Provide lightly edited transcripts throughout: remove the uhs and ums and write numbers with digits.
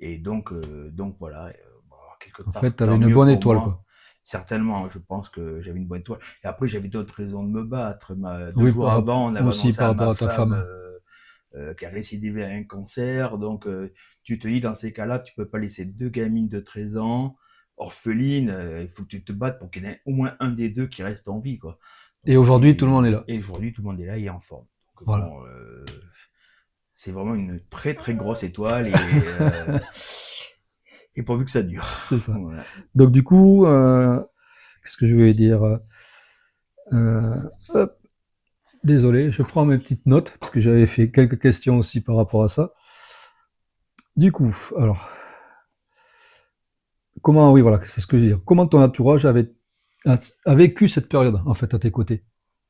Et donc voilà, bon, alors, quelque En fait, part, tu avais tant une mieux bonne pour étoile, moi. quoi. Certainement, je pense que j'avais une bonne étoile. Et après, j'avais d'autres raisons de me battre. Deux Oui, jours avant, on avait aussi annoncé par à ma rapport à ta femme femme. qui a récidivé à un cancer. Donc, tu te dis, dans ces cas-là, tu peux pas laisser deux gamines de 13 ans orphelines. Il faut que tu te battes pour qu'il y en ait au moins un des deux qui reste en vie, quoi. Et Donc, aujourd'hui, tout le monde est là. et aujourd'hui, tout le monde est là et en forme. Donc, Voilà. bon, c'est vraiment une très très grosse étoile et pourvu que ça dure. C'est ça. Voilà. Donc, du coup, qu'est-ce que je voulais dire? Euh, Hop, désolé, je prends mes petites notes, parce que j'avais fait quelques questions aussi par rapport à ça. Du coup, alors, comment, oui, voilà, c'est ce que je veux dire. Comment ton entourage a vécu cette période, en fait, à tes côtés?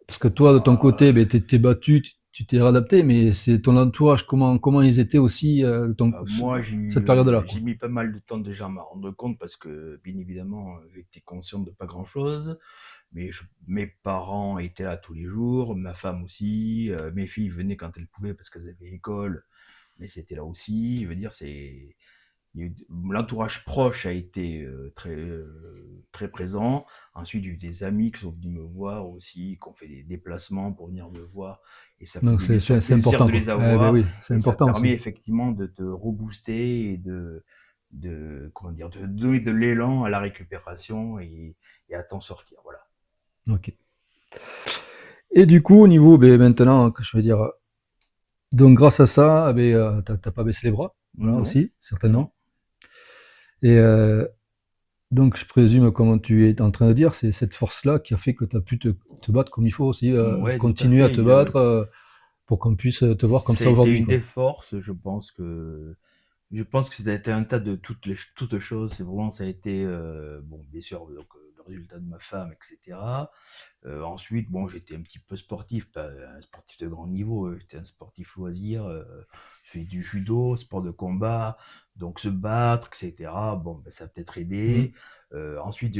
Parce que toi, de ton côté, ben, t'es battu, tu t'es réadapté, mais c'est ton entourage, comment ils étaient aussi, Moi, cette période-là, j'ai quoi. mis pas mal de temps déjà à m'en rendre compte parce que, bien évidemment, j'étais conscient de pas grand-chose. Mais mes parents étaient là tous les jours, ma femme aussi, mes filles venaient quand elles pouvaient parce qu'elles avaient école, mais c'était là aussi. Je veux dire, l'entourage proche a été très présent. Ensuite, j'ai eu des amis qui sont venus me voir aussi, qui ont fait des déplacements pour venir me voir. Et ça Donc, faisait bien sûr c'est plaisir important, de quoi. les Eh ben avoir. oui, c'est Et ça te important permet aussi. effectivement de te rebooster et comment dire, de donner de l'élan à la récupération et à t'en sortir. Voilà. Ok. Et du coup, au niveau, ben, maintenant, que je veux dire, donc grâce à ça, eh ben, t'as pas baissé les bras, voilà Non, aussi, non. certainement. Et donc, je présume, comme tu es en train de dire, c'est cette force-là qui a fait que tu as pu te battre comme il faut aussi, Ouais, tout à continuer à fait. te battre pour qu'on puisse te voir comme Ça a ça été aujourd'hui, une quoi. des forces, je pense que c'était un tas de toutes choses. C'est vraiment, ça a été, bon, bien sûr, donc, le résultat de ma femme, etc. Ensuite, bon, j'étais un petit peu sportif, pas un sportif de grand niveau, j'étais un sportif loisir. Je fais du judo, sport de combat, donc se battre, etc. Bon, ben, ça a peut-être Mhm. aidé. Ensuite,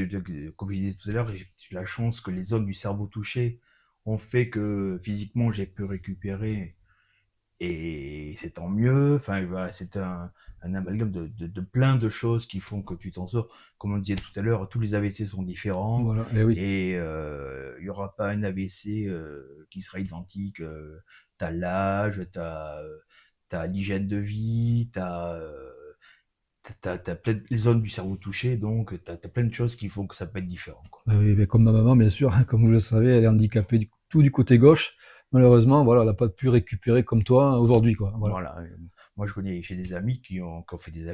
comme je disais tout à l'heure, j'ai eu la chance que les zones du cerveau touchées ont fait que physiquement j'ai pu récupérer et c'est tant mieux. Enfin, voilà, c'est un amalgame de plein de choses qui font que tu t'en sors. Comme on disait tout à l'heure, tous les AVC sont différents Voilà, et oui. et il n'y aura pas un AVC qui sera identique. Tu as l'âge, t'as l'hygiène de vie, t'as plein les zones du cerveau touchées, donc tu as plein de choses qui font que ça peut être différent, quoi. Oui, mais comme ma maman, bien sûr, comme vous le savez, elle est handicapée tout du côté gauche. Malheureusement, voilà, elle n'a pas pu récupérer comme toi aujourd'hui, quoi. Voilà. Voilà. Moi, j'ai des amis qui ont fait des AVC